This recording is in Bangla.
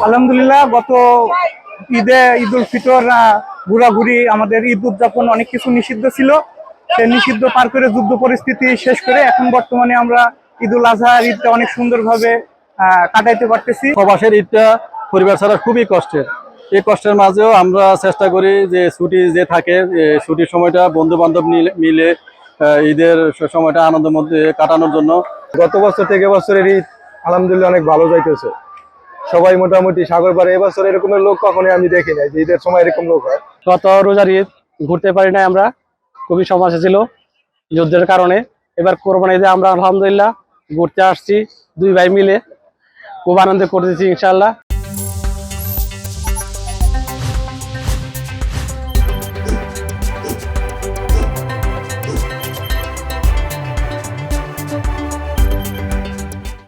আলহামদুলিল্লাহ, গত ঈদ উল ফিতর ঘোরাঘুরি, আমাদের ঈদ উদযাপন অনেক কিছু নিষিদ্ধ ছিল। সে নিষিদ্ধ পার করে যুদ্ধ পরিস্থিতি শেষ করে এখন বর্তমানে আমরা ঈদ উল আজহার ঈদটা অনেক সুন্দরভাবে কাটাইতে পারতেছি। প্রবাসের ঈদটা পরিবার ছাড়া খুবই কষ্টের। এই কষ্টের মাঝেও আমরা চেষ্টা করি যে ছুটি যে থাকে, ছুটির সময়টা বন্ধু বান্ধব মিলে ঈদের সময়টা আনন্দের মধ্যে কাটানোর জন্য। গত বছর থেকে বছরের ঈদ আলহামদুলিল্লাহ অনেক ভালো যাইতেছে। সবাই মোটামুটি সাগর পাড়ে এবছর এরকমের লোক কখনোই আমি দেখি নাই যে ঈদের সময় এরকম লোক হয়। গত রোজার ঈদ ঘুরতে পারি নাই, আমরা খুবই সমস্যা ছিল যুদ্ধের কারণে। এবার কোরবানি ঈদে আমরা আলহামদুলিল্লাহ ঘুরতে আসছি, দুই ভাই মিলে খুব আনন্দ করতেছি ইনশাআল্লাহ।